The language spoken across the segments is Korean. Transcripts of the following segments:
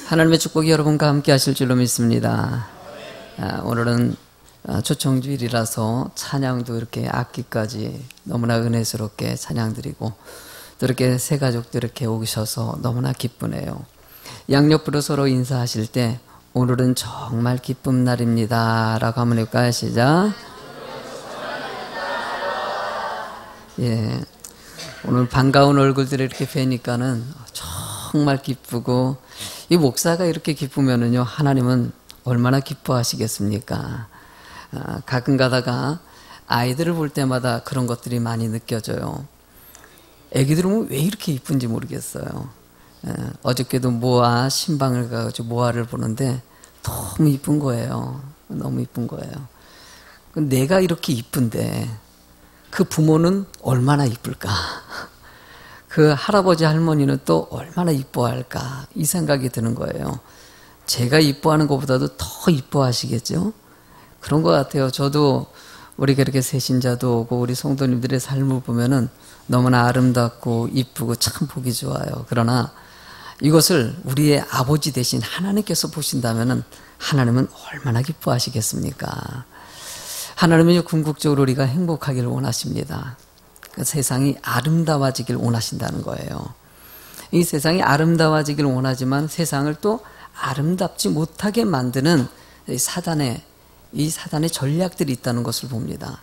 하나님의 축복이 여러분과 함께 하실 줄로 믿습니다. 오늘은 초청주일이라서 찬양도 이렇게 악기까지 너무나 은혜스럽게 찬양드리고 또 이렇게 새 가족들 이렇게 오셔서 너무나 기쁘네요. 양옆으로 서로 인사하실 때 오늘은 정말 기쁜 날입니다 라고 한번 해볼까요? 시작. 예, 오늘 반가운 얼굴들을 이렇게 뵈니까는 정말 기쁘고, 이 목사가 이렇게 기쁘면은요, 하나님은 얼마나 기뻐하시겠습니까? 가끔 가다가 아이들을 볼 때마다 그런 것들이 많이 느껴져요. 애기들은 왜 이렇게 이쁜지 모르겠어요. 어저께도 모아 신방을 가가지고 모아를 보는데 너무 이쁜 거예요. 너무 이쁜 거예요. 내가 이렇게 이쁜데 그 부모는 얼마나 이쁠까? 그 할아버지 할머니는 또 얼마나 이뻐할까? 이 생각이 드는 거예요. 제가 이뻐하는 것보다도 더 이뻐하시겠죠? 그런 것 같아요. 저도 우리가 이렇게 새신자도 오고 우리 성도님들의 삶을 보면은 너무나 아름답고 이쁘고 참 보기 좋아요. 그러나 이것을 우리의 아버지 대신 하나님께서 보신다면은 하나님은 얼마나 기뻐하시겠습니까? 하나님은 궁극적으로 우리가 행복하기를 원하십니다. 그 세상이 아름다워지길 원하신다는 거예요. 이 세상이 아름다워지길 원하지만 세상을 또 아름답지 못하게 만드는 사단의 전략들이 있다는 것을 봅니다.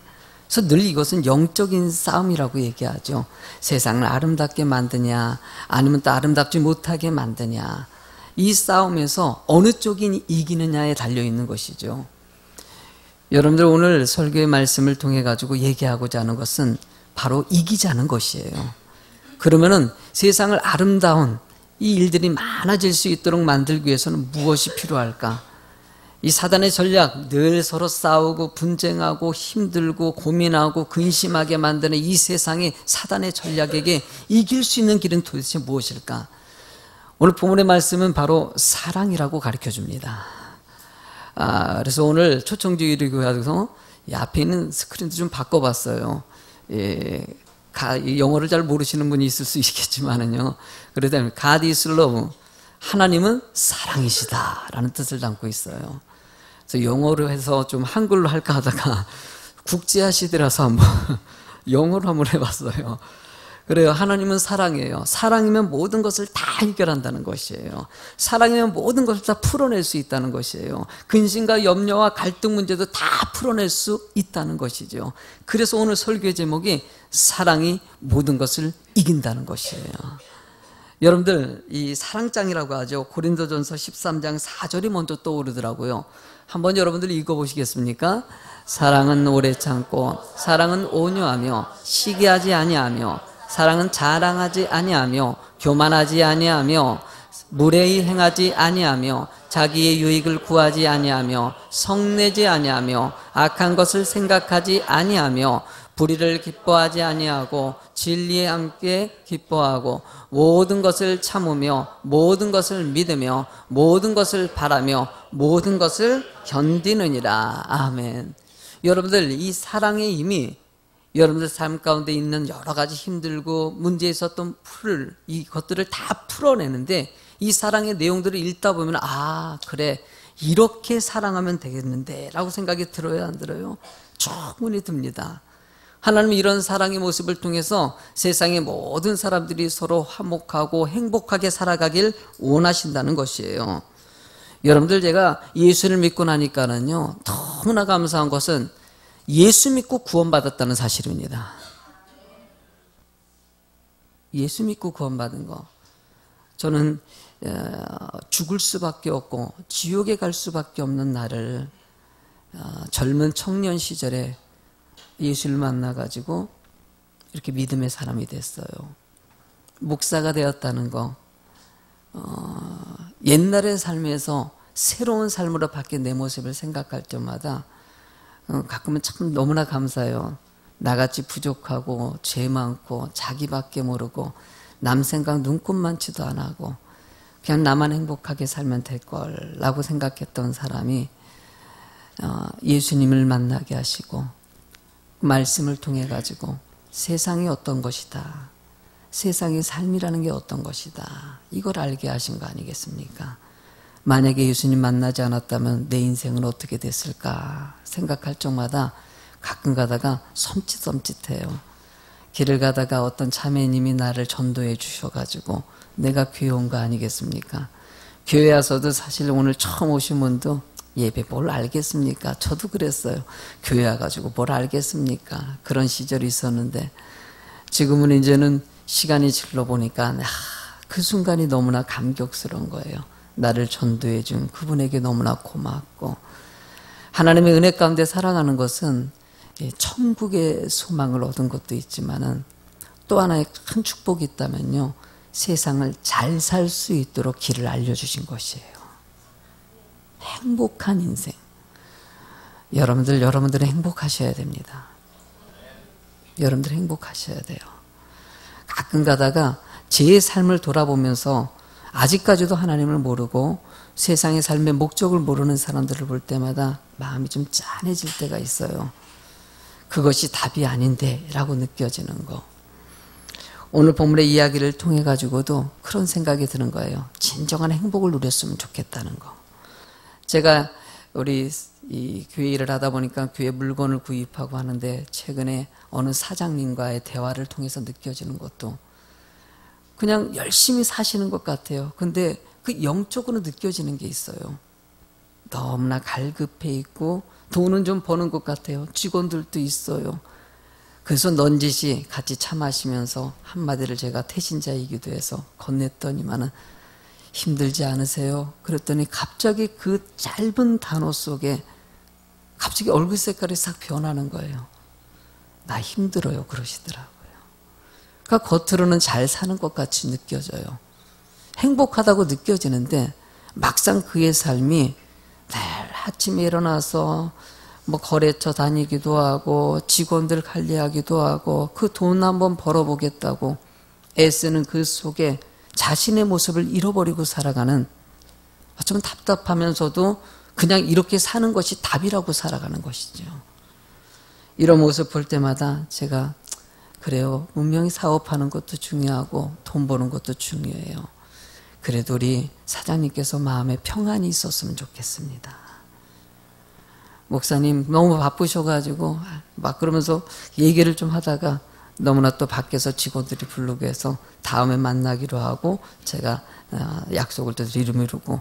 그래서 늘 이것은 영적인 싸움이라고 얘기하죠. 세상을 아름답게 만드냐 아니면 또 아름답지 못하게 만드냐, 이 싸움에서 어느 쪽이 이기느냐에 달려있는 것이죠. 여러분들 오늘 설교의 말씀을 통해 가지고 얘기하고자 하는 것은 바로 이기자는 것이에요. 그러면은 세상을 아름다운 이 일들이 많아질 수 있도록 만들기 위해서는 무엇이 필요할까? 이 사단의 전략, 늘 서로 싸우고 분쟁하고 힘들고 고민하고 근심하게 만드는 이 세상의 사단의 전략에게 이길 수 있는 길은 도대체 무엇일까? 오늘 본문의 말씀은 바로 사랑이라고 가르쳐 줍니다. 그래서 오늘 초청주일이고 해서 앞에 있는 스크린도 좀 바꿔봤어요. 예, 영어를 잘 모르시는 분이 있을 수 있겠지만은요. 그러다 God is love, 하나님은 사랑이시다 라는 뜻을 담고 있어요. 그래서 영어로 해서 좀 한글로 할까 하다가 국제하시더라서 한번 영어로 한번 해봤어요. 그래요. 하나님은 사랑이에요. 사랑이면 모든 것을 다 해결한다는 것이에요. 사랑이면 모든 것을 다 풀어낼 수 있다는 것이에요. 근심과 염려와 갈등 문제도 다 풀어낼 수 있다는 것이죠. 그래서 오늘 설교의 제목이 사랑이 모든 것을 이긴다는 것이에요. 여러분들 이 사랑장이라고 하죠. 고린도전서 13장 4절이 먼저 떠오르더라고요. 한번 여러분들 읽어보시겠습니까? 사랑은 오래 참고 사랑은 온유하며 시기하지 아니하며 사랑은 자랑하지 아니하며 교만하지 아니하며 무례히 행하지 아니하며 자기의 유익을 구하지 아니하며 성내지 아니하며 악한 것을 생각하지 아니하며 불의를 기뻐하지 아니하고 진리에 함께 기뻐하고 모든 것을 참으며 모든 것을 믿으며 모든 것을 바라며 모든 것을 견디느니라. 아멘. 여러분들 이 사랑의 힘이 여러분들 삶 가운데 있는 여러 가지 힘들고 문제에 있었던 이것들을 다 풀어내는데, 이 사랑의 내용들을 읽다 보면 그래 이렇게 사랑하면 되겠는데 라고 생각이 들어요, 안 들어요? 충분히 듭니다. 하나님은 이런 사랑의 모습을 통해서 세상의 모든 사람들이 서로 화목하고 행복하게 살아가길 원하신다는 것이에요. 여러분들 제가 예수를 믿고 나니까는요, 너무나 감사한 것은 예수 믿고 구원받았다는 사실입니다. 예수 믿고 구원받은 거. 저는 죽을 수밖에 없고 지옥에 갈 수밖에 없는 나를 젊은 청년 시절에 예수를 만나가지고 이렇게 믿음의 사람이 됐어요. 목사가 되었다는 거, 옛날의 삶에서 새로운 삶으로 바뀐 내 모습을 생각할 때마다 가끔은 참 너무나 감사해요. 나같이 부족하고 죄 많고 자기밖에 모르고 남 생각 눈꼽만치도 안 하고 그냥 나만 행복하게 살면 될 거라고 생각했던 사람이 예수님을 만나게 하시고 말씀을 통해 가지고 세상이 어떤 것이다, 세상의 삶이라는 게 어떤 것이다, 이걸 알게 하신 거 아니겠습니까? 만약에 예수님 만나지 않았다면 내 인생은 어떻게 됐을까 생각할 적마다 가끔 가다가 섬찟섬찟해요. 길을 가다가 어떤 자매님이 나를 전도해 주셔가지고 내가 교회 온 거 아니겠습니까? 교회 와서도 사실 오늘 처음 오신 분도 예배 뭘 알겠습니까? 저도 그랬어요. 교회 와가지고 뭘 알겠습니까? 그런 시절이 있었는데 지금은 이제는 시간이 질러보니까 그 순간이 너무나 감격스러운 거예요. 나를 전도해 준 그분에게 너무나 고맙고, 하나님의 은혜 가운데 살아가는 것은 천국의 소망을 얻은 것도 있지만은 또 하나의 큰 축복이 있다면요, 세상을 잘 살 수 있도록 길을 알려주신 것이에요. 행복한 인생. 여러분들은 행복하셔야 됩니다. 여러분들 행복하셔야 돼요. 가끔 가다가 제 삶을 돌아보면서 아직까지도 하나님을 모르고 세상의 삶의 목적을 모르는 사람들을 볼 때마다 마음이 좀 짠해질 때가 있어요. 그것이 답이 아닌데 라고 느껴지는 거. 오늘 본문의 이야기를 통해 가지고도 그런 생각이 드는 거예요. 진정한 행복을 누렸으면 좋겠다는 거. 제가 우리 이 교회 일을 하다 보니까 교회 물건을 구입하고 하는데 최근에 어느 사장님과의 대화를 통해서 느껴지는 것도 그냥 열심히 사시는 것 같아요. 근데 그 영적으로 느껴지는 게 있어요. 너무나 갈급해 있고 돈은 좀 버는 것 같아요. 직원들도 있어요. 그래서 넌지시 같이 차 마시면서 한마디를 제가 태신자이기도 해서 건넸더니만은 힘들지 않으세요? 그랬더니 갑자기 그 짧은 단어 속에 갑자기 얼굴 색깔이 싹 변하는 거예요. 나 힘들어요 그러시더라고요. 그러니까 겉으로는 잘 사는 것 같이 느껴져요. 행복하다고 느껴지는데 막상 그의 삶이 늘 아침에 일어나서 뭐 거래처 다니기도 하고 직원들 관리하기도 하고 그 돈 한번 벌어보겠다고 애쓰는 그 속에 자신의 모습을 잃어버리고 살아가는, 어쩌면 답답하면서도 그냥 이렇게 사는 것이 답이라고 살아가는 것이죠. 이런 모습 볼 때마다 제가 그래요. 분명히 사업하는 것도 중요하고 돈 버는 것도 중요해요. 그래도 우리 사장님께서 마음에 평안이 있었으면 좋겠습니다. 목사님 너무 바쁘셔가지고 막 그러면서 얘기를 좀 하다가 너무나 또 밖에서 직원들이 부르고 해서 다음에 만나기로 하고 제가 약속을 또 미루고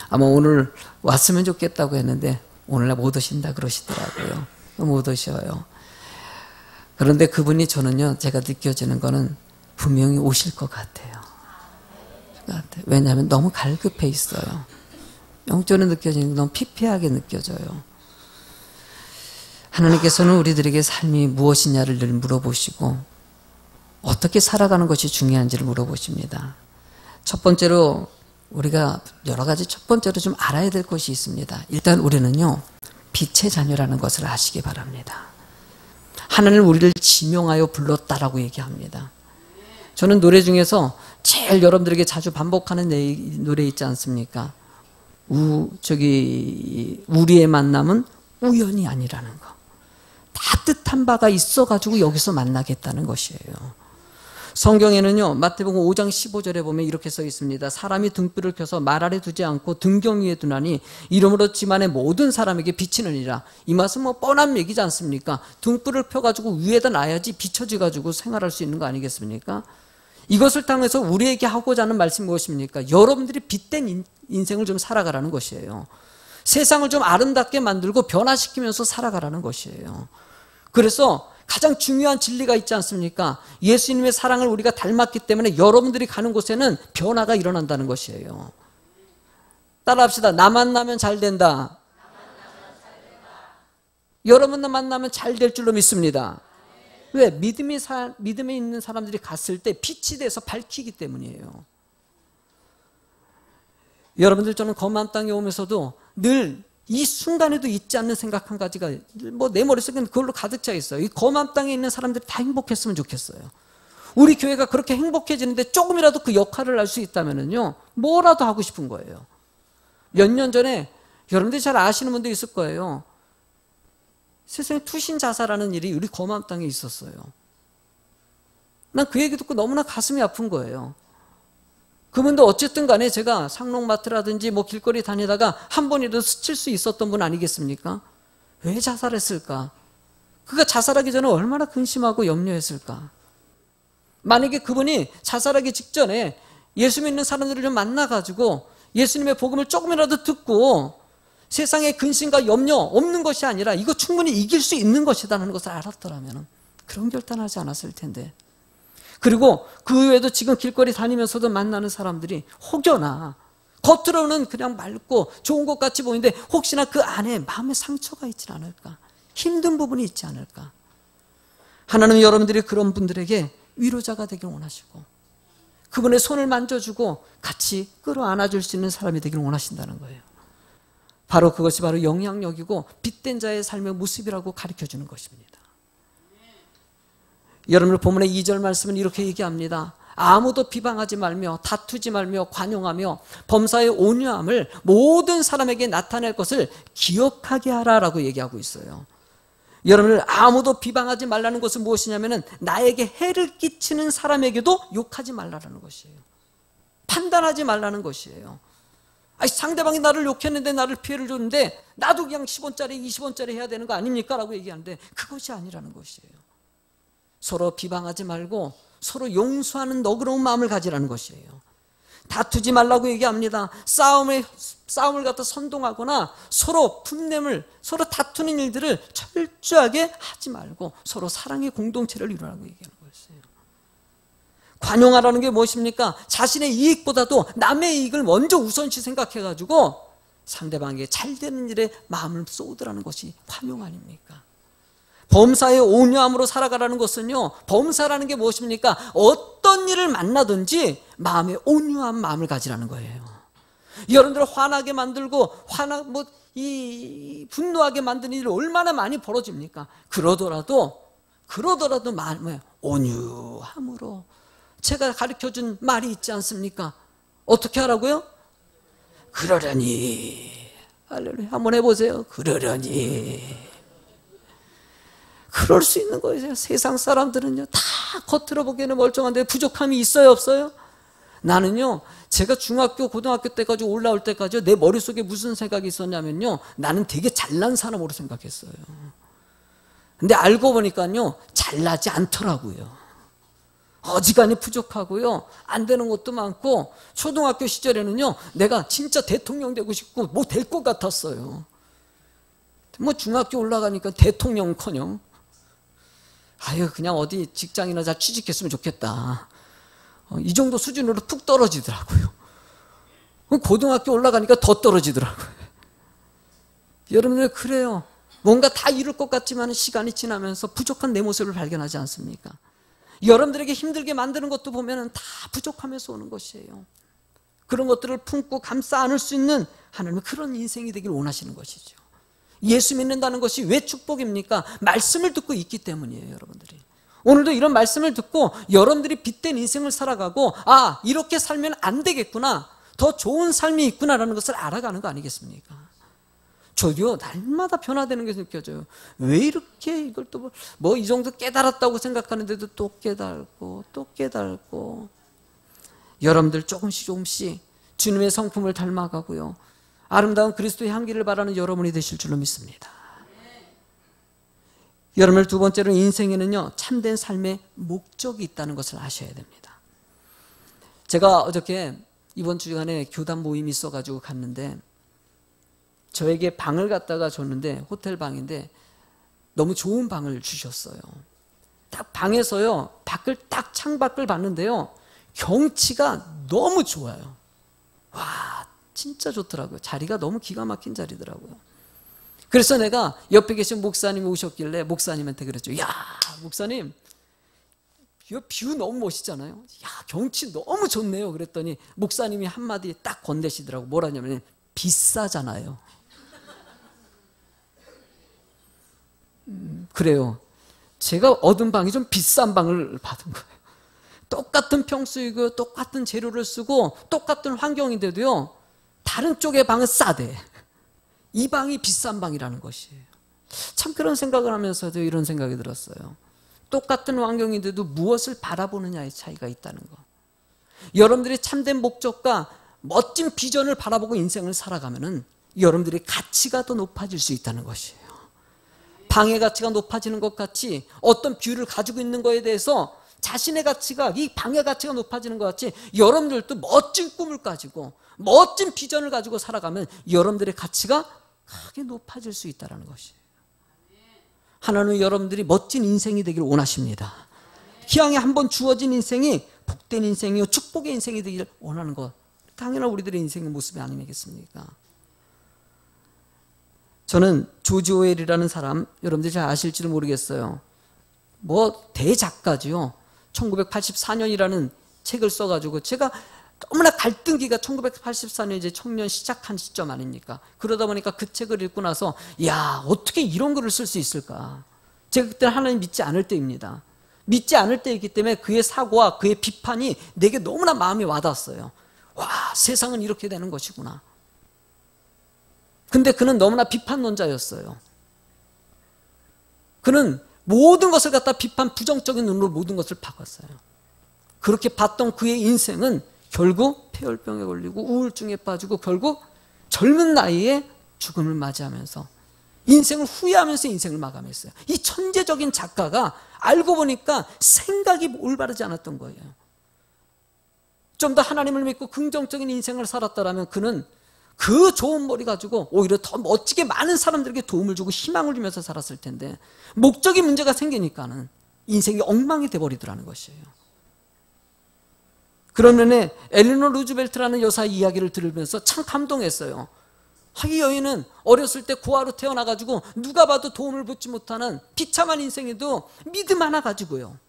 아마 오늘 왔으면 좋겠다고 했는데 오늘날 못 오신다 그러시더라고요. 못 오셔요. 그런데 그분이 저는요, 제가 느껴지는 거는 분명히 오실 것 같아요. 왜냐하면 너무 갈급해 있어요. 영적으로 느껴지는 게 너무 피폐하게 느껴져요. 하나님께서는 우리들에게 삶이 무엇이냐를 늘 물어보시고 어떻게 살아가는 것이 중요한지를 물어보십니다. 첫 번째로 우리가 여러 가지 첫 번째로 좀 알아야 될 것이 있습니다. 일단 우리는요, 빛의 자녀라는 것을 아시기 바랍니다. 하나님은 우리를 지명하여 불렀다라고 얘기합니다. 저는 노래 중에서 제일 여러분들에게 자주 반복하는 노래 있지 않습니까? 우리의 만남은 우연이 아니라는 거. 따뜻한 바가 있어가지고 여기서 만나겠다는 것이에요. 성경에는요, 마태복음 5장 15절에 보면 이렇게 써 있습니다. 사람이 등불을 켜서 말 아래 두지 않고 등경 위에 두나니 이러므로 집안의 모든 사람에게 비치느니라. 이 말씀 뭐 뻔한 얘기지 않습니까? 등불을 펴가지고 위에다 놔야지 비춰져가지고 생활할 수 있는 거 아니겠습니까? 이것을 통해서 우리에게 하고자 하는 말씀이 무엇입니까? 여러분들이 빛된 인생을 좀 살아가라는 것이에요. 세상을 좀 아름답게 만들고 변화시키면서 살아가라는 것이에요. 그래서 가장 중요한 진리가 있지 않습니까? 예수님의 사랑을 우리가 닮았기 때문에 여러분들이 가는 곳에는 변화가 일어난다는 것이에요. 따라합시다. 나 만나면 잘 된다. 여러분들 만나면 잘 될 줄로 믿습니다. 왜? 믿음에 있는 사람들이 갔을 때 빛이 돼서 밝히기 때문이에요. 여러분들, 저는 거만한 땅에 오면서도 늘 이 순간에도 잊지 않는 생각 한 가지가 뭐 내 머릿속에는 그걸로 가득 차 있어요. 이 거만 땅에 있는 사람들이 다 행복했으면 좋겠어요. 우리 교회가 그렇게 행복해지는데 조금이라도 그 역할을 할 수 있다면요, 뭐라도 하고 싶은 거예요. 몇 년 전에 여러분들이 잘 아시는 분도 있을 거예요. 세상에 투신 자살하는 일이 우리 거만 땅에 있었어요. 난 그 얘기 듣고 너무나 가슴이 아픈 거예요. 그분도 어쨌든 간에 제가 상록마트라든지 뭐 길거리 다니다가 한 번이라도 스칠 수 있었던 분 아니겠습니까? 왜 자살했을까? 그가 자살하기 전에 얼마나 근심하고 염려했을까? 만약에 그분이 자살하기 직전에 예수 믿는 사람들을 좀 만나가지고 예수님의 복음을 조금이라도 듣고 세상에 근심과 염려 없는 것이 아니라 이거 충분히 이길 수 있는 것이라는 것을 알았더라면 그런 결단하지 않았을 텐데. 그리고 그 외에도 지금 길거리 다니면서도 만나는 사람들이 혹여나 겉으로는 그냥 맑고 좋은 것 같이 보이는데 혹시나 그 안에 마음에 상처가 있지 않을까? 힘든 부분이 있지 않을까? 하나님은 여러분들이 그런 분들에게 위로자가 되길 원하시고 그분의 손을 만져주고 같이 끌어안아줄 수 있는 사람이 되길 원하신다는 거예요. 바로 그것이 바로 영향력이고 빛된 자의 삶의 모습이라고 가르쳐주는 것입니다. 여러분들 본문의 2절 말씀은 이렇게 얘기합니다. 아무도 비방하지 말며 다투지 말며 관용하며 범사의 온유함을 모든 사람에게 나타낼 것을 기억하게 하라라고 얘기하고 있어요. 여러분들 아무도 비방하지 말라는 것은 무엇이냐면 나에게 해를 끼치는 사람에게도 욕하지 말라는 것이에요. 판단하지 말라는 것이에요. 아니, 상대방이 나를 욕했는데 나를 피해를 줬는데 나도 그냥 10원짜리 20원짜리 해야 되는 거 아닙니까? 라고 얘기하는데 그것이 아니라는 것이에요. 서로 비방하지 말고 서로 용서하는 너그러운 마음을 가지라는 것이에요. 다투지 말라고 얘기합니다. 싸움을 갖다 선동하거나 서로 분냄을, 서로 다투는 일들을 철저하게 하지 말고 서로 사랑의 공동체를 이루라고 얘기하는 것이에요. 관용하라는 게 무엇입니까? 자신의 이익보다도 남의 이익을 먼저 우선시 생각해가지고 상대방에게 잘 되는 일에 마음을 쏟으라는 것이 관용 아닙니까? 범사의 온유함으로 살아가라는 것은요, 범사라는 게 무엇입니까? 어떤 일을 만나든지 마음에 온유한 마음을 가지라는 거예요. 여러분들 화나게 만들고 분노하게 만드는 일이 얼마나 많이 벌어집니까? 그러더라도 마음에 온유함으로 제가 가르쳐준 말이 있지 않습니까? 어떻게 하라고요? 그러려니. 할렐루야. 한번 해보세요. 그러려니. 그럴 수 있는 거예요. 세상 사람들은요, 다 겉으로 보기에는 멀쩡한데 부족함이 있어요, 없어요? 나는요, 제가 중학교, 고등학교 때까지 올라올 때까지 내 머릿속에 무슨 생각이 있었냐면요, 나는 되게 잘난 사람으로 생각했어요. 근데 알고 보니까요, 잘나지 않더라고요. 어지간히 부족하고요, 안 되는 것도 많고, 초등학교 시절에는요, 내가 진짜 대통령 되고 싶고 뭐 될 것 같았어요. 뭐 중학교 올라가니까 대통령커녕 아유, 그냥 어디 직장이나 잘 취직했으면 좋겠다. 이 정도 수준으로 푹 떨어지더라고요. 고등학교 올라가니까 더 떨어지더라고요. 여러분들 그래요. 뭔가 다 이룰 것 같지만 시간이 지나면서 부족한 내 모습을 발견하지 않습니까? 여러분들에게 힘들게 만드는 것도 보면 다 부족하면서 오는 것이에요. 그런 것들을 품고 감싸 안을 수 있는 하나님은 그런 인생이 되길 원하시는 것이죠. 예수 믿는다는 것이 왜 축복입니까? 말씀을 듣고 있기 때문이에요, 여러분들이. 오늘도 이런 말씀을 듣고 여러분들이 빛된 인생을 살아가고 아, 이렇게 살면 안 되겠구나. 더 좋은 삶이 있구나라는 것을 알아가는 거 아니겠습니까? 저도요, 날마다 변화되는 게 느껴져요. 왜 이렇게 이걸 또 뭐 이 정도 깨달았다고 생각하는데도 또 깨달고 여러분들 조금씩 주님의 성품을 닮아가고요. 아름다운 그리스도의 향기를 바라는 여러분이 되실 줄로 믿습니다. 여러분들 두 번째로 인생에는요, 참된 삶의 목적이 있다는 것을 아셔야 됩니다. 제가 어저께 이번 주간에 교단 모임이 있어가지고 갔는데 저에게 방을 갖다가 줬는데 호텔 방인데 너무 좋은 방을 주셨어요. 딱 방에서요, 창밖을 봤는데요, 경치가 너무 좋아요. 와, 진짜 좋더라고요. 자리가 너무 기가 막힌 자리더라고요. 그래서 내가 옆에 계신 목사님이 오셨길래 목사님한테 그랬죠. 야, 목사님, 이 뷰 너무 멋있잖아요. 야, 경치 너무 좋네요. 그랬더니 목사님이 한마디 딱 건네시더라고. 뭐라냐면 비싸잖아요. 그래요. 제가 얻은 방이 좀 비싼 방을 받은 거예요. 똑같은 평수이고 똑같은 재료를 쓰고 똑같은 환경인데도요, 다른 쪽의 방은 싸대. 이 방이 비싼 방이라는 것이에요. 참 그런 생각을 하면서도 이런 생각이 들었어요. 똑같은 환경인데도 무엇을 바라보느냐의 차이가 있다는 거. 여러분들이 참된 목적과 멋진 비전을 바라보고 인생을 살아가면은 여러분들의 가치가 더 높아질 수 있다는 것이에요. 방의 가치가 높아지는 것 같이 어떤 뷰를 가지고 있는 것에 대해서 자신의 가치가, 이 방의 가치가 높아지는 것 같이 여러분들도 멋진 꿈을 가지고 멋진 비전을 가지고 살아가면 여러분들의 가치가 크게 높아질 수 있다는 것이에요. 하나님은 여러분들이 멋진 인생이 되기를 원하십니다. 기왕에 한번 주어진 인생이 복된 인생이요 축복의 인생이 되기를 원하는 것, 당연한 우리들의 인생의 모습이 아니겠습니까? 저는 조지 오웰이라는 사람, 여러분들이 잘 아실지도 모르겠어요. 뭐 대작가지요. 1984년이라는 책을 써가지고, 제가 너무나 갈등기가 1984년 이제 청년 시작한 시점 아닙니까? 그러다 보니까 그 책을 읽고 나서, 야, 어떻게 이런 글을 쓸 수 있을까? 제가 그때 하나님 믿지 않을 때입니다. 믿지 않을 때이기 때문에 그의 사고와 그의 비판이 내게 너무나 마음이 와닿았어요. 와, 세상은 이렇게 되는 것이구나. 근데 그는 너무나 비판론자였어요. 그는 모든 것을 갖다 비판, 부정적인 눈으로 모든 것을 바꿨어요. 그렇게 봤던 그의 인생은 결국 폐혈병에 걸리고 우울증에 빠지고 결국 젊은 나이에 죽음을 맞이하면서 인생을 후회하면서 인생을 마감했어요. 이 천재적인 작가가 알고 보니까 생각이 올바르지 않았던 거예요. 좀 더 하나님을 믿고 긍정적인 인생을 살았다면 그는 그 좋은 머리 가지고 오히려 더 멋지게 많은 사람들에게 도움을 주고 희망을 주면서 살았을 텐데, 목적이 문제가 생기니까는 인생이 엉망이 돼버리더라는 것이에요. 그런 면에 엘리노 루즈벨트라는 여사의 이야기를 들으면서 참 감동했어요. 이 여인은 어렸을 때 고아로 태어나가지고 누가 봐도 도움을 받지 못하는 비참한 인생에도 믿음 하나 가지고요,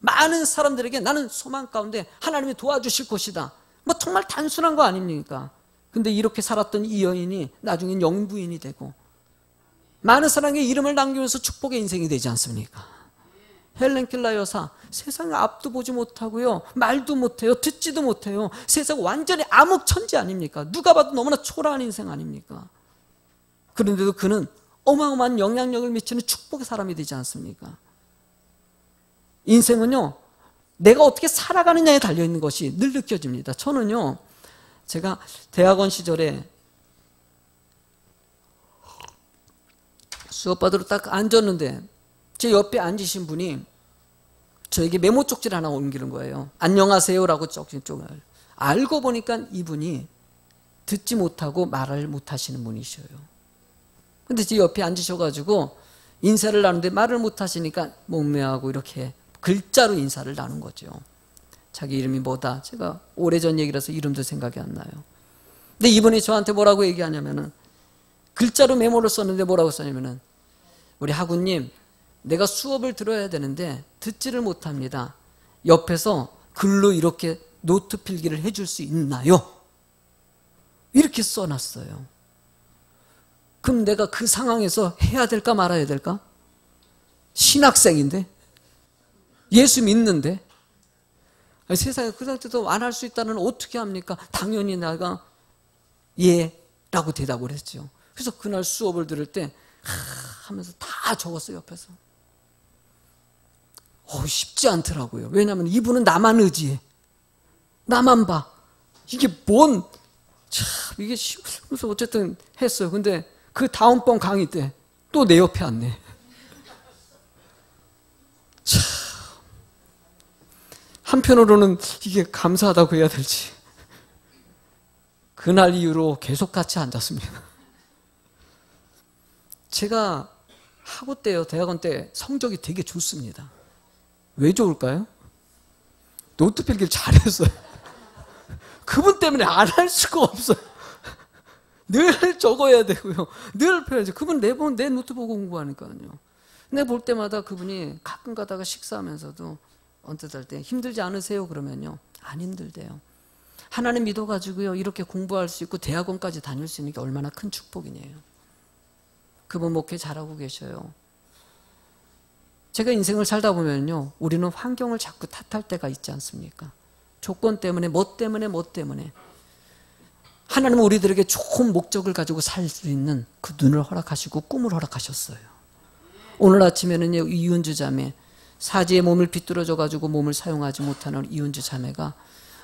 많은 사람들에게 나는 소망 가운데 하나님이 도와주실 것이다, 뭐 정말 단순한 거 아닙니까? 근데 이렇게 살았던 이 여인이 나중엔 영부인이 되고 많은 사람에게 이름을 남기면서 축복의 인생이 되지 않습니까? 헬렌 켈러 여사, 세상에 앞도 보지 못하고요, 말도 못해요, 듣지도 못해요. 세상 완전히 암흑천지 아닙니까? 누가 봐도 너무나 초라한 인생 아닙니까? 그런데도 그는 어마어마한 영향력을 미치는 축복의 사람이 되지 않습니까? 인생은요, 내가 어떻게 살아가느냐에 달려있는 것이 늘 느껴집니다. 저는요, 제가 대학원 시절에 수업 받으러 딱 앉았는데 제 옆에 앉으신 분이 저에게 메모 쪽지를 하나 옮기는 거예요. 안녕하세요라고 쪽지를. 알고 보니까 이분이 듣지 못하고 말을 못하시는 분이셔요. 근데 제 옆에 앉으셔가지고 인사를 나누는데 말을 못하시니까 목매하고 이렇게 글자로 인사를 나눈 거죠. 자기 이름이 뭐다. 제가 오래전 얘기라서 이름도 생각이 안 나요. 근데 이분이 저한테 뭐라고 얘기하냐면은, 글자로 메모를 썼는데 뭐라고 썼냐면은, 우리 하구님, 내가 수업을 들어야 되는데 듣지를 못합니다. 옆에서 글로 이렇게 노트 필기를 해줄 수 있나요? 이렇게 써놨어요. 그럼 내가 그 상황에서 해야 될까 말아야 될까? 신학생인데, 예수 믿는데, 세상에 그 상태에서 안 할 수 있다는 어떻게 합니까? 당연히 내가 예 라고 대답을 했죠. 그래서 그날 수업을 들을 때 하면서 다 적었어요, 옆에서. 쉽지 않더라고요. 왜냐하면 이분은 나만 의지해, 나만 봐. 이게 이게 그래서 어쨌든 했어요. 근데 그 다음번 강의 때 또 내 옆에 앉네. 한편으로는 이게 감사하다고 해야 될지, 그날 이후로 계속 같이 앉았습니다. 제가 학부 때요, 대학원 때 성적이 되게 좋습니다. 왜 좋을까요? 노트 필기를 잘했어요. 그분 때문에 안 할 수가 없어요. 늘 적어야 되고요, 늘 펴야죠. 그분 내 노트 보고 공부하니까요. 내가 볼 때마다 그분이 가끔 가다가 식사하면서도 언뜻 할 때 힘들지 않으세요? 그러면요, 안 힘들대요. 하나님 믿어가지고요, 이렇게 공부할 수 있고 대학원까지 다닐 수 있는 게 얼마나 큰 축복이네요. 그분 목회 잘하고 계셔요. 제가 인생을 살다 보면요, 우리는 환경을 자꾸 탓할 때가 있지 않습니까? 조건 때문에, 뭐 때문에. 하나님은 우리들에게 좋은 목적을 가지고 살 수 있는 그 눈을 허락하시고 꿈을 허락하셨어요. 오늘 아침에는요, 이윤주 자매, 사지의 몸을 비뚤어져 가지고 몸을 사용하지 못하는 이윤주 자매가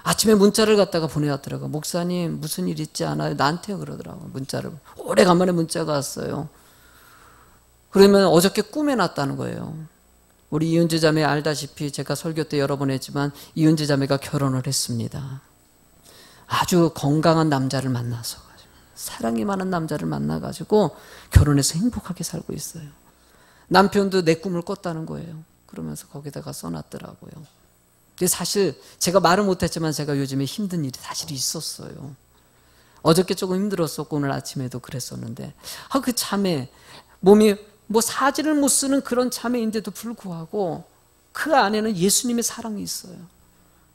아침에 문자를 갖다가 보내왔더라고요. 목사님 무슨 일 있지 않아요? 나한테 그러더라고요. 문자를. 오래간만에 문자가 왔어요. 그러면 어저께 꿈에 났다는 거예요. 우리 이은주 자매 알다시피 제가 설교 때 여러 번 했지만 이은주 자매가 결혼을 했습니다. 아주 건강한 남자를 만나서 사랑이 많은 남자를 만나가지고 결혼해서 행복하게 살고 있어요. 남편도 내 꿈을 꿨다는 거예요. 그러면서 거기다가 써놨더라고요. 근데 사실 제가 말을 못했지만 제가 요즘에 힘든 일이 사실 있었어요. 어저께 조금 힘들었었고 오늘 아침에도 그랬었는데 그 참에 몸이 사지를 못 쓰는 그런 참회인데도 불구하고 그 안에는 예수님의 사랑이 있어요.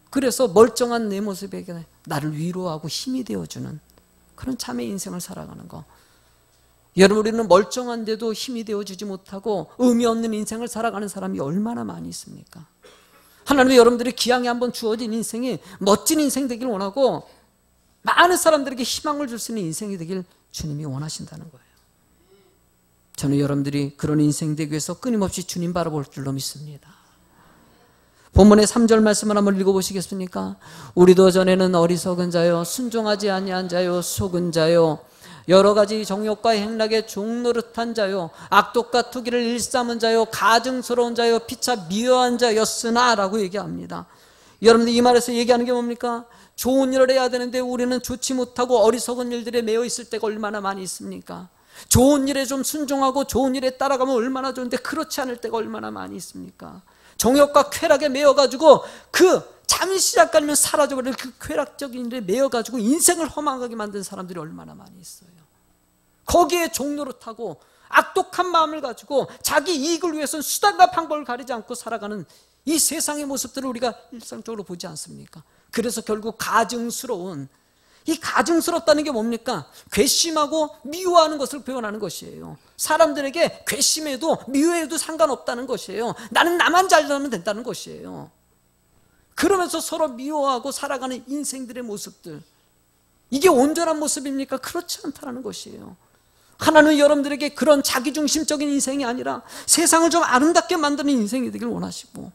그래서 멀쩡한 내 모습에 나를 위로하고 힘이 되어주는 그런 참회 인생을 살아가는 거. 여러분, 우리는 멀쩡한데도 힘이 되어주지 못하고 의미 없는 인생을 살아가는 사람이 얼마나 많이 있습니까? 하나님이 여러분들이 기왕에 한번 주어진 인생이 멋진 인생 되길 원하고 많은 사람들에게 희망을 줄 수 있는 인생이 되길 주님이 원하신다는 거예요. 저는 여러분들이 그런 인생 되기 위해서 끊임없이 주님 바라볼 줄로 믿습니다. 본문의 3절 말씀을 한번 읽어보시겠습니까? 우리도 전에는 어리석은 자요, 순종하지 아니한 자요, 속은 자요, 여러 가지 정욕과 행락에 종노릇한 자요, 악독과 투기를 일삼은 자요, 가증스러운 자요, 피차 미워한 자였으나 라고 얘기합니다. 여러분들 이 말에서 얘기하는 게 뭡니까? 좋은 일을 해야 되는데 우리는 좋지 못하고 어리석은 일들에 매여 있을 때가 얼마나 많이 있습니까? 좋은 일에 좀 순종하고 좋은 일에 따라가면 얼마나 좋은데 그렇지 않을 때가 얼마나 많이 있습니까? 정욕과 쾌락에 매여가지고 잠시 잠깐이면 사라져버릴 그 쾌락적인 일에 매여가지고 인생을 허망하게 만든 사람들이 얼마나 많이 있어요. 거기에 종노릇하고 악독한 마음을 가지고 자기 이익을 위해서는 수단과 방법을 가리지 않고 살아가는 이 세상의 모습들을 우리가 일상적으로 보지 않습니까? 그래서 결국 가증스러운, 이 가증스럽다는 게 뭡니까? 괘씸하고 미워하는 것을 표현하는 것이에요. 사람들에게 괘씸해도 미워해도 상관없다는 것이에요. 나는 나만 잘 되면 된다는 것이에요. 그러면서 서로 미워하고 살아가는 인생들의 모습들, 이게 온전한 모습입니까? 그렇지 않다는 것이에요. 하나님은 여러분들에게 그런 자기중심적인 인생이 아니라 세상을 좀 아름답게 만드는 인생이 되길 원하시고,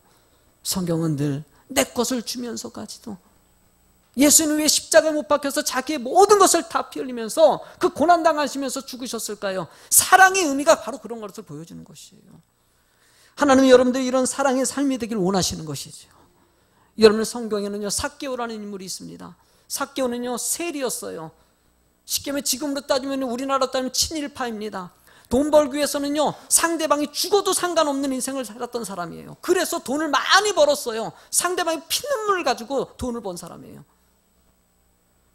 성경은 늘 내 것을 주면서까지도 예수님 위에 십자가에 못 박혀서 자기의 모든 것을 다 피 흘리면서 그 고난당하시면서 죽으셨을까요? 사랑의 의미가 바로 그런 것을 보여주는 것이에요. 하나님은 여러분들이 이런 사랑의 삶이 되길 원하시는 것이죠. 여러분, 성경에는요 삭개오라는 인물이 있습니다. 삭개오는요 세리였어요. 쉽게 말하면 지금으로 따지면 우리나라로 따지면 친일파입니다. 돈 벌기 위해서는요 상대방이 죽어도 상관없는 인생을 살았던 사람이에요. 그래서 돈을 많이 벌었어요. 상대방이 피눈물을 가지고 돈을 번 사람이에요.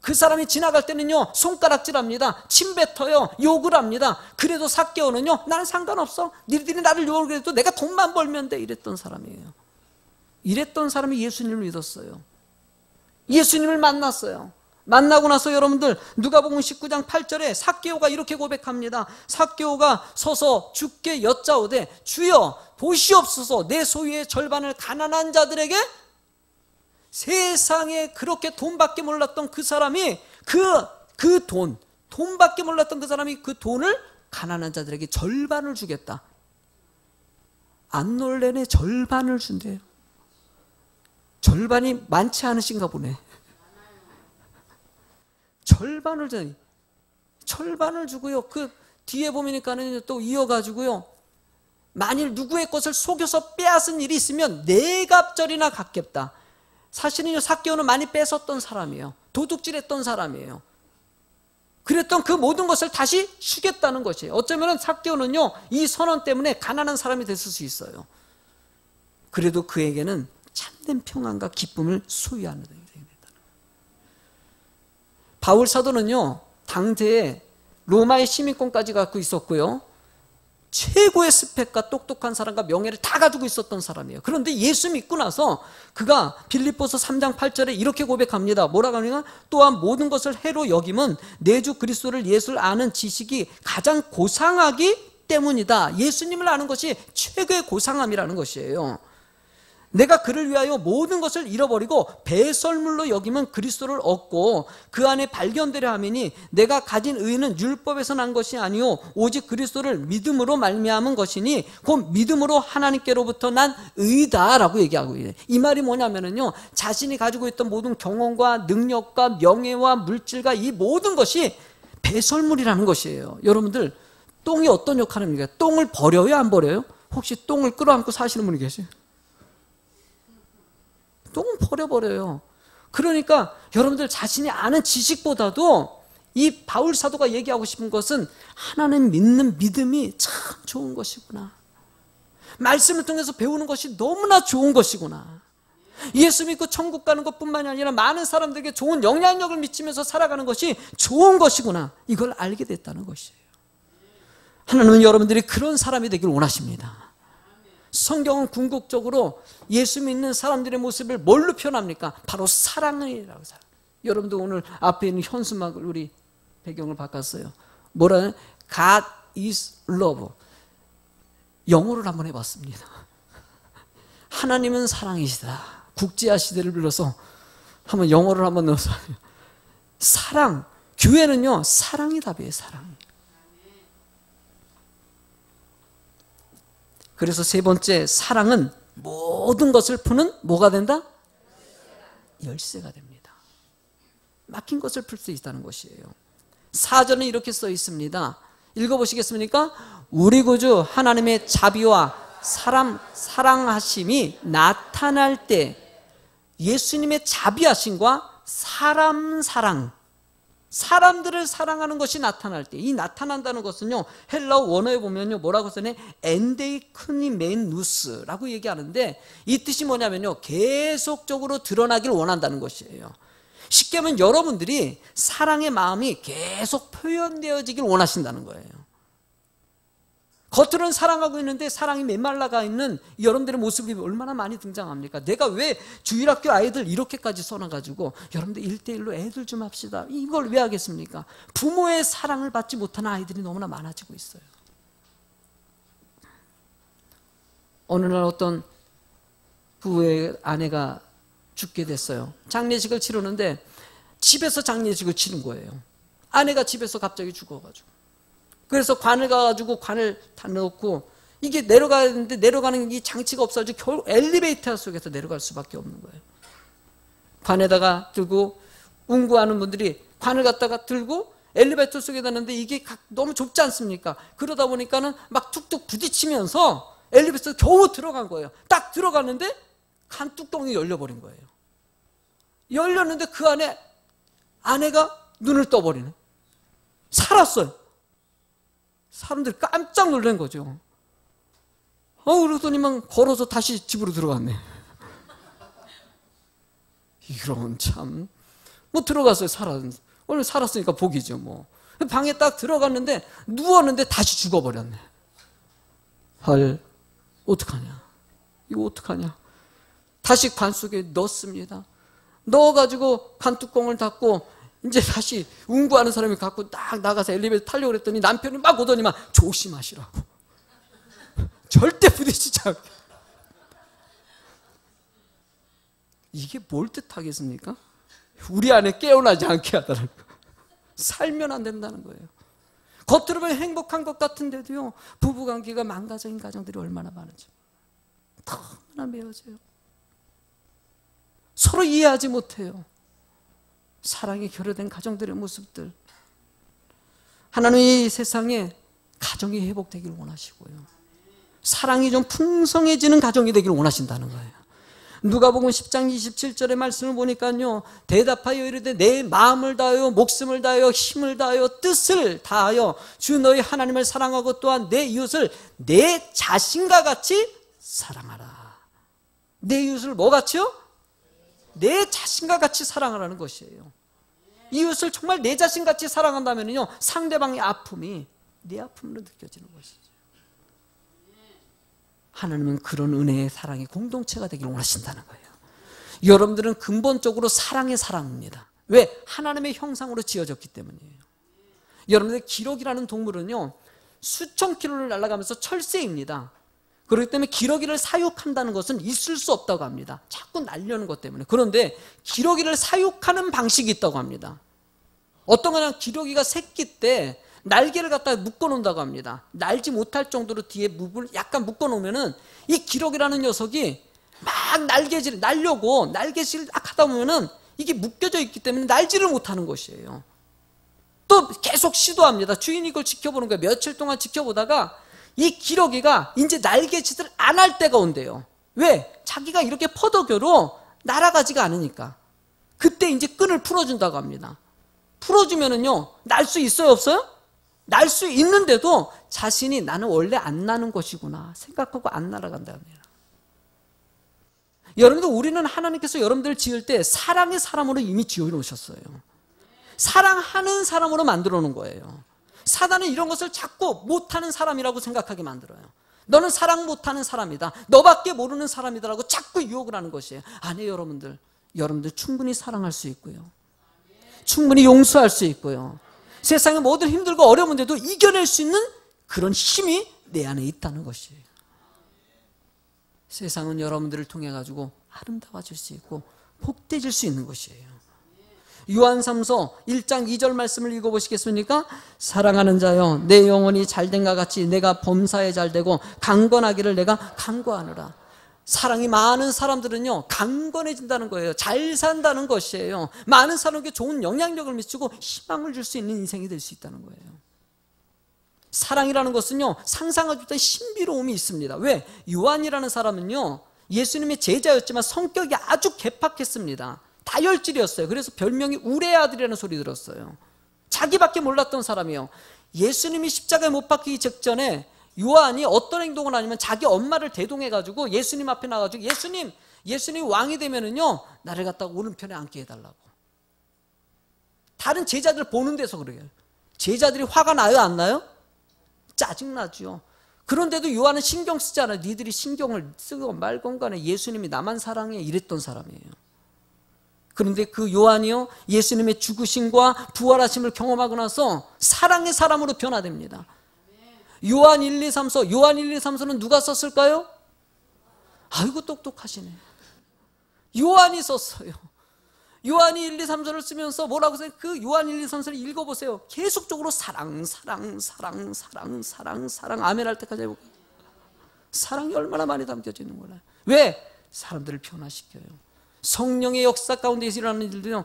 그 사람이 지나갈 때는요 손가락질합니다. 침 뱉어요. 욕을 합니다. 그래도 삭개오는요 나는 상관없어, 니들이 나를 욕을 해도 내가 돈만 벌면 돼, 이랬던 사람이에요. 이랬던 사람이 예수님을 믿었어요. 예수님을 만났어요. 만나고 나서 여러분들 누가복음 19장 8절에 삭개오가 이렇게 고백합니다. 삭개오가 서서 주께 여짜오되 주여 보시옵소서, 내 소유의 절반을 가난한 자들에게. 세상에 그렇게 돈밖에 몰랐던 그 사람이 돈밖에 몰랐던 그 사람이 그 돈을 가난한 자들에게 절반을 주겠다. 안 놀래네. 절반을 준대요. 절반이 많지 않으신가 보네. 절반을 주고요. 그 뒤에 보니까는 또 이어가지고요. 만일 누구의 것을 속여서 빼앗은 일이 있으면 네 갑절이나 갚겠다. 사실은요, 삭개오는 많이 뺏었던 사람이에요. 도둑질했던 사람이에요. 그랬던 그 모든 것을 다시 주겠다는 것이에요. 어쩌면 삭개오는요, 이 선언 때문에 가난한 사람이 됐을 수 있어요. 그래도 그에게는 참된 평안과 기쁨을 소유하는 인생이 됐다는 거예요. 바울 사도는요, 당대에 로마의 시민권까지 갖고 있었고요, 최고의 스펙과 똑똑한 사람과 명예를 다 가지고 있었던 사람이에요. 그런데 예수 믿고 나서 그가 빌립보서 3장 8절에 이렇게 고백합니다. 뭐라고 하냐면, 또한 모든 것을 해로 여김은 내 주 그리스도를 예수를 아는 지식이 가장 고상하기 때문이다. 예수님을 아는 것이 최고의 고상함이라는 것이에요. 내가 그를 위하여 모든 것을 잃어버리고 배설물로 여기면 그리스도를 얻고 그 안에 발견되려 함이니 내가 가진 의는 율법에서 난 것이 아니요 오직 그리스도를 믿음으로 말미암은 것이니 곧 믿음으로 하나님께로부터 난 의다라고 얘기하고 있어요. 이 말이 뭐냐면요, 자신이 가지고 있던 모든 경험과 능력과 명예와 물질과 이 모든 것이 배설물이라는 것이에요. 여러분들, 똥이 어떤 역할을 합니까? 똥을 버려요, 안 버려요? 혹시 똥을 끌어안고 사시는 분이 계세요? 똥은 버려버려요. 그러니까 여러분들 자신이 아는 지식보다도 이 바울 사도가 얘기하고 싶은 것은 하나님 믿는 믿음이 참 좋은 것이구나. 말씀을 통해서 배우는 것이 너무나 좋은 것이구나. 예수 믿고 천국 가는 것뿐만이 아니라 많은 사람들에게 좋은 영향력을 미치면서 살아가는 것이 좋은 것이구나. 이걸 알게 됐다는 것이에요. 하나님은 여러분들이 그런 사람이 되길 원하십니다. 성경은 궁극적으로 예수 믿는 사람들의 모습을 뭘로 표현합니까? 바로 사랑이라고. 여러분도 오늘 앞에 있는 현수막을 우리 배경을 바꿨어요. 뭐라는? God is love. 영어를 한번 해봤습니다. 하나님은 사랑이시다. 국제화 시대를 불러서 한번 영어를 한번 넣어서 사랑. 교회는요, 사랑이 답이에요. 사랑. 그래서 세 번째, 사랑은 모든 것을 푸는 뭐가 된다? 열쇠가 됩니다. 막힌 것을 풀 수 있다는 것이에요. 4절은 이렇게 써 있습니다. 읽어보시겠습니까? 우리 구주 하나님의 자비와 사랑하심이 나타날 때 예수님의 자비하심과 사람들을 사랑하는 것이 나타날 때, 이 나타난다는 것은요, 헬라어 원어에 보면요, 뭐라고 써네? 엔데이크니멘누스라고 얘기하는데, 이 뜻이 뭐냐면요, 계속적으로 드러나길 원한다는 것이에요. 쉽게 하면 여러분들이 사랑의 마음이 계속 표현되어지길 원하신다는 거예요. 겉으로는 사랑하고 있는데 사랑이 메말라가 있는 여러분들의 모습이 얼마나 많이 등장합니까? 내가 왜 주일학교 아이들 이렇게까지 써놔가지고 여러분들 1대1로 애들 좀 합시다, 이걸 왜 하겠습니까? 부모의 사랑을 받지 못하는 아이들이 너무나 많아지고 있어요. 어느 날 어떤 부부의 아내가 죽게 됐어요. 장례식을 치르는데 집에서 장례식을 치른 거예요. 아내가 집에서 갑자기 죽어가지고. 그래서 관을 가가지고 관을 다 넣고 이게 내려가야 되는데 내려가는 이 장치가 없어가지고 결국 엘리베이터 속에서 내려갈 수밖에 없는 거예요. 관에다가 들고 운구하는 분들이 관을 갖다가 들고 엘리베이터 속에 놨는데 이게 너무 좁지 않습니까? 그러다 보니까는 막 툭툭 부딪히면서 엘리베이터 겨우 들어간 거예요. 딱 들어갔는데 간 뚜껑이 열려버린 거예요. 열렸는데 그 안에 아내가 눈을 떠버리네. 살았어요. 사람들이 깜짝 놀란 거죠. 그러더니만 걸어서 다시 집으로 들어갔네. 이런 참. 뭐 들어갔어요. 오늘 살았으니까 복이죠 뭐. 방에 딱 들어갔는데 누웠는데 다시 죽어버렸네. 헐, 어떡하냐. 이거 어떡하냐. 다시 관 속에 넣습니다. 넣어가지고 관 뚜껑을 닫고 이제 다시 운구하는 사람이 갖고 딱 나가서 엘리베이터 타려고 그랬더니 남편이 막 오더니만 조심하시라고. 절대 부딪히지 않게. 이게 뭘 뜻하겠습니까? 우리 안에 깨어나지 않게 하다는 거. 살면 안 된다는 거예요. 겉으로 보면 행복한 것 같은데도요, 부부관계가 망가진 가정들이 얼마나 많은지. 너무나 매어져요. 서로 이해하지 못해요. 사랑이 결여된 가정들의 모습들. 하나님 이 세상에 가정이 회복되길 원하시고요, 사랑이 좀 풍성해지는 가정이 되길 원하신다는 거예요. 누가복음 10장 27절의 말씀을 보니까요, 대답하여 이르되 내 마음을 다하여 목숨을 다하여 힘을 다하여 뜻을 다하여 주 너희 하나님을 사랑하고 또한 내 이웃을 내 자신과 같이 사랑하라. 내 이웃을 뭐 같이요? 내 자신과 같이 사랑하라는 것이에요. 이웃을 정말 내 자신같이 사랑한다면요, 상대방의 아픔이 내 아픔으로 느껴지는 것이죠. 하나님은 그런 은혜의 사랑이 공동체가 되기를 원하신다는 거예요. 여러분들은 근본적으로 사랑의 사람입니다. 왜? 하나님의 형상으로 지어졌기 때문이에요. 여러분들 기록이라는 동물은요, 수천 킬로를 날아가면서 철새입니다. 그렇기 때문에 기러기를 사육한다는 것은 있을 수 없다고 합니다. 자꾸 날려는 것 때문에. 그런데 기러기를 사육하는 방식이 있다고 합니다. 어떤 거냐, 기러기가 새끼 때 날개를 갖다가 묶어놓는다고 합니다. 날지 못할 정도로 뒤에 묵을 약간 묶어놓으면은 이 기러기라는 녀석이 막 날려고 날개질을 딱 하다 보면은 이게 묶여져 있기 때문에 날지를 못하는 것이에요. 또 계속 시도합니다. 주인이 이걸 지켜보는 거예요. 며칠 동안 지켜보다가 이 기러기가 이제 날개짓을 안 할 때가 온대요. 왜? 자기가 이렇게 퍼덕여로 날아가지가 않으니까. 그때 이제 끈을 풀어준다고 합니다. 풀어주면은요, 날 수 있어요, 없어요? 날 수 있는데도 자신이 나는 원래 안 나는 것이구나 생각하고 안 날아간다고 합니다. 여러분들, 우리는 하나님께서 여러분들을 지을 때 사랑의 사람으로 이미 지어놓으셨어요. 사랑하는 사람으로 만들어 놓은 거예요. 사단은 이런 것을 자꾸 못하는 사람이라고 생각하게 만들어요. 너는 사랑 못하는 사람이다, 너밖에 모르는 사람이다라고 자꾸 유혹을 하는 것이에요. 아니에요. 여러분들 충분히 사랑할 수 있고요, 충분히 용서할 수 있고요, 세상의 모든 힘들고 어려운데도 이겨낼 수 있는 그런 힘이 내 안에 있다는 것이에요. 세상은 여러분들을 통해 가지고 아름다워질 수 있고 복되질 수 있는 것이에요. 요한삼서 1장 2절 말씀을 읽어보시겠습니까? 사랑하는 자여, 내 영혼이 잘된과 같이 내가 범사에 잘되고 강건하기를 내가 간구하노라. 사랑이 많은 사람들은요, 강건해진다는 거예요. 잘 산다는 것이에요. 많은 사람에게 좋은 영향력을 미치고 희망을 줄 수 있는 인생이 될 수 있다는 거예요. 사랑이라는 것은요, 상상하지 못한 신비로움이 있습니다. 왜? 요한이라는 사람은요, 예수님의 제자였지만 성격이 아주 개팍했습니다. 다혈질이었어요. 그래서 별명이 우레의 아들이라는 소리 들었어요. 자기밖에 몰랐던 사람이에요. 예수님이 십자가에 못 박히기 직전에 요한이 어떤 행동을 하냐면 자기 엄마를 대동해가지고 예수님 앞에 나가지고 예수님 왕이 되면은요, 나를 갖다가 오른편에 앉게 해달라고. 다른 제자들 보는 데서 그래요. 제자들이 화가 나요, 안 나요? 짜증나죠. 그런데도 요한은 신경 쓰지 않아요. 니들이 신경을 쓰고 말건 간에 예수님이 나만 사랑해, 이랬던 사람이에요. 그런데 그 요한이요, 예수님의 죽으심과 부활하심을 경험하고 나서 사랑의 사람으로 변화됩니다. 요한 1, 2, 3서, 요한 1, 2, 3서는 누가 썼을까요? 아이고 똑똑하시네. 요한이 썼어요. 요한이 1, 2, 3서를 쓰면서 뭐라고 써요? 그 요한 1, 2, 3서를 읽어보세요. 계속적으로 사랑 아멘 할 때까지 해볼까요? 사랑이 얼마나 많이 담겨져 있는 거예요. 왜? 사람들을 변화시켜요. 성령의 역사 가운데 일어나는 일들은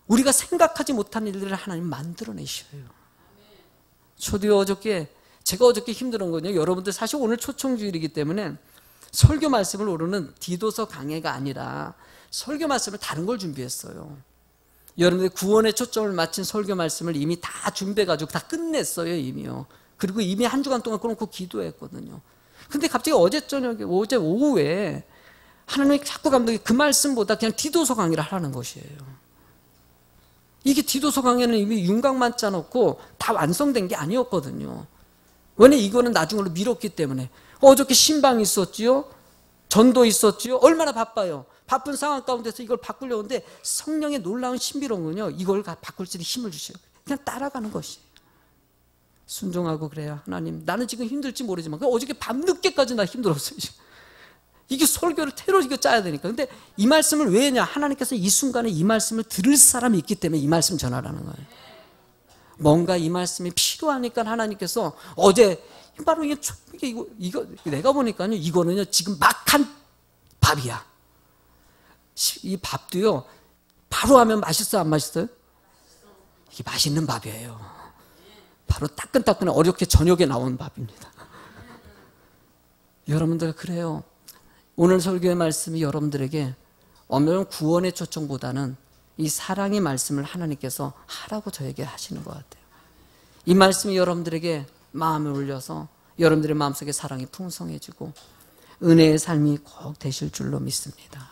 우리가 생각하지 못한 일들을 하나님 만들어내셔요. 제가 어저께 힘든 거는요, 여러분들 사실 오늘 초청주일이기 때문에 설교 말씀을 오르는 디도서 강해가 아니라 설교 말씀을 다른 걸 준비했어요. 여러분들 구원의 초점을 맞춘 설교 말씀을 이미 다 준비해가지고 다 끝냈어요, 이미요. 그리고 이미 한 주간 동안 끊고 기도했거든요. 근데 갑자기 어제 오후에 하나님이 자꾸 감독이 그 말씀보다 그냥 디도서 강의를 하라는 것이에요. 이게 디도서 강의는 이미 윤곽만 짜놓고 다 완성된 게 아니었거든요. 왜냐, 이거는 나중으로 미뤘기 때문에. 어저께 신방이 있었지요, 전도 있었지요. 얼마나 바빠요. 바쁜 상황 가운데서 이걸 바꾸려고 하는데 성령의 놀라운 신비로운 건요, 이걸 바꿀 수 있는 힘을 주셔요. 그냥 따라가는 것이에요. 순종하고 그래야 하나님, 나는 지금 힘들지 모르지만 어저께 밤늦게까지 나 힘들었어요. 이게 설교를 테러 이거 짜야 되니까. 근데 이 말씀을 왜 했냐? 하나님께서 이 순간에 이 말씀을 들을 사람이 있기 때문에 이 말씀 전하라는 거예요. 뭔가 이 말씀이 필요하니까 하나님께서 어제 바로 이거 내가 보니까요, 이거는요 지금 막 한 밥이야. 이 밥도요 바로 하면 맛있어, 안 맛있어요? 이게 맛있는 밥이에요. 바로 따끈따끈한 어렵게 저녁에 나온 밥입니다. 여러분들 그래요. 오늘 설교의 말씀이 여러분들에게 엄연한 구원의 초청보다는 이 사랑의 말씀을 하나님께서 하라고 저에게 하시는 것 같아요. 이 말씀이 여러분들에게 마음을 울려서 여러분들의 마음속에 사랑이 풍성해지고 은혜의 삶이 꼭 되실 줄로 믿습니다.